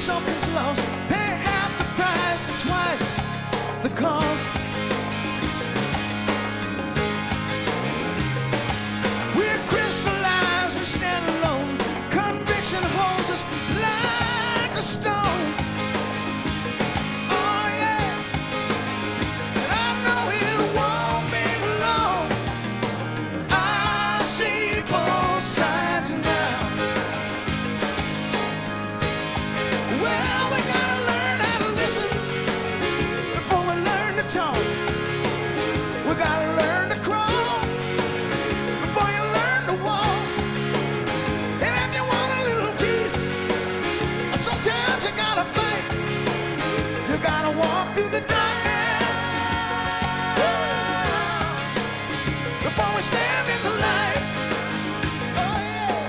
something's lost, pay half the price or twice the cost. We're crystallized, we stand alone. Conviction holds us like a stone. Oh yeah, and I know it won't be long. I see both sides now. Well, we gotta learn how to listen before we learn to talk. We gotta learn to crawl before you learn to walk. And if you want a little peace, sometimes you gotta fight. You gotta walk through the darkness before we stand in the light. Oh yeah.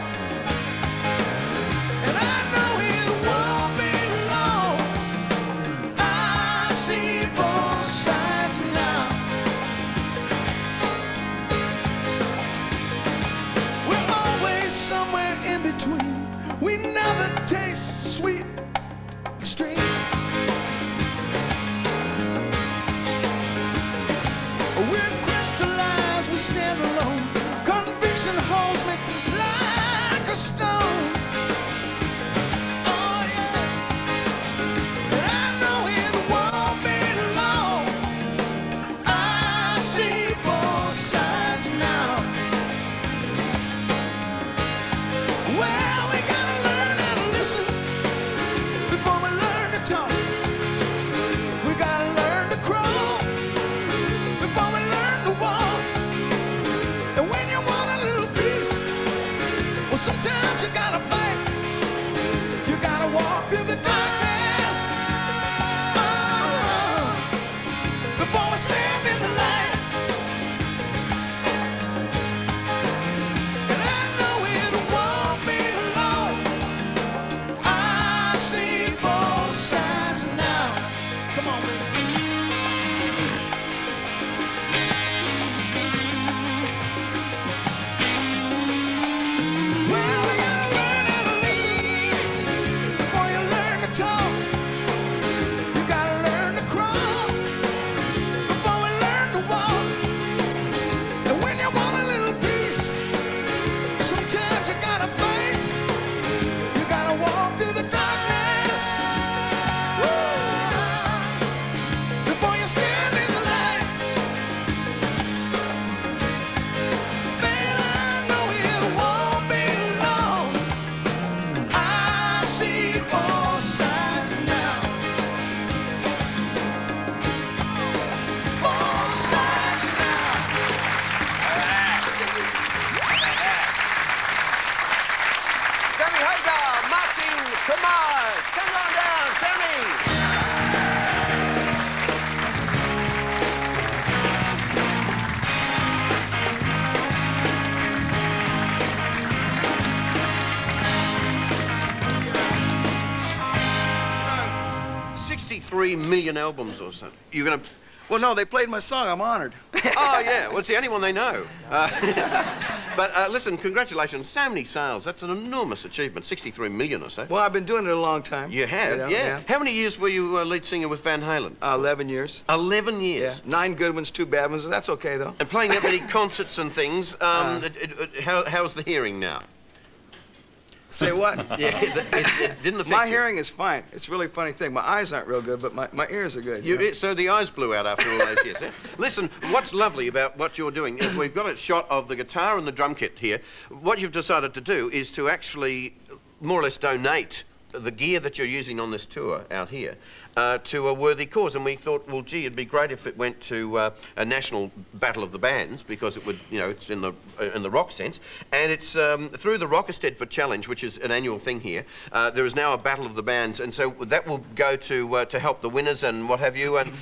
And I know it won't be long. I see both sides now. We're always somewhere in between. We never taste the sweet extreme. We're crystallized, we stand alone. Conviction holds me like a stone. Oh yeah, and I know it won't be long. I see both sides now. Well, we gotta learn how to listen before we learn to talk. We gotta learn to crawl before we learn to walk. And when you want a little peace, well, sometimes you gotta fight. You gotta walk through the darkness before we stand in the light. And I know it won't be long. I see both sides now. Come on, baby. Well, we gotta learn how to listen before you learn to talk. You gotta learn to crawl before we learn to walk. And when you want a little peace, sometimes you gotta fight. You gotta walk through the darkness before you stand in the light. Man, I know it won't be long. I see both sides now. Both sides now. Sammy Hager, Martin, come on. Come on down, Sammy. 63 million albums or something. You're going to... Well, no, they played my song. I'm honored. Oh, yeah. Well, it's the only one they know. But listen, congratulations. Sammy sales, that's an enormous achievement. 63 million or so. Well, I've been doing it a long time. You have? You know, yeah. How many years were you lead singer with Van Halen? 11 years. 11 years? Yeah. 9 good ones, 2 bad ones. That's okay, though. And playing that many concerts and things, how's the hearing now? Say what? Yeah, it didn't affect my you. hearing is fine. It's a really funny thing. My eyes aren't real good, but my ears are good. So the eyes blew out after all those years. Eh? Listen, what's lovely about what you're doing is we've got a shot of the guitar and the drum kit here. What you've decided to do is to actually more or less donate the gear that you're using on this tour out here to a worthy cause. And we thought, well, gee, it'd be great if it went to a national battle of the bands, because it would, you know, it's in the rock sense. And it's through the Rockestead Challenge, which is an annual thing here. There is now a battle of the bands, and so that will go to help the winners and what have you. And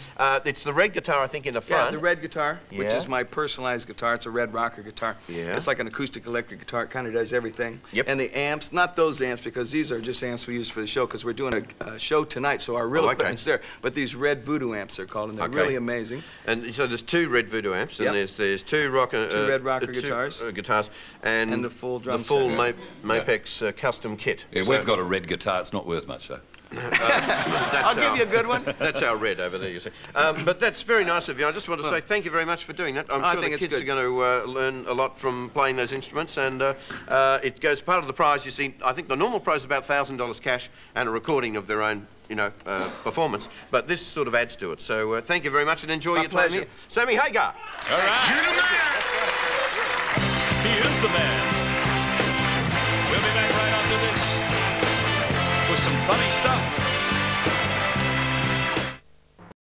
it's the red guitar, I think, in the front. Yeah, the red guitar, which is my personalized guitar. It's a red rocker guitar. Yeah. It's like an acoustic electric guitar. It kind of does everything. Yep. And the amps, not those amps, because these are just amps we use for the show, because we're doing a show tonight, so our real equipment's there. But these red voodoo amps, they're called, and they're really amazing. And so there's 2 red voodoo amps, and there's 2 red rocker guitars, and the full drum the full set. Mapex custom kit. Yeah, we've got a red guitar. It's not worth much, though. I'll give you a good one. That's our red over there, you see. But that's very nice of you. I just want to say thank you very much for doing that. I'm sure the kids are going to learn a lot from playing those instruments, and it goes part of the prize. You see, I think the normal prize is about $1,000 cash and a recording of their own, performance. But this sort of adds to it. So thank you very much, and enjoy your time here. Sammy Hager. All right. You're the man. He is the man. We'll be back right after this with some funny stuff.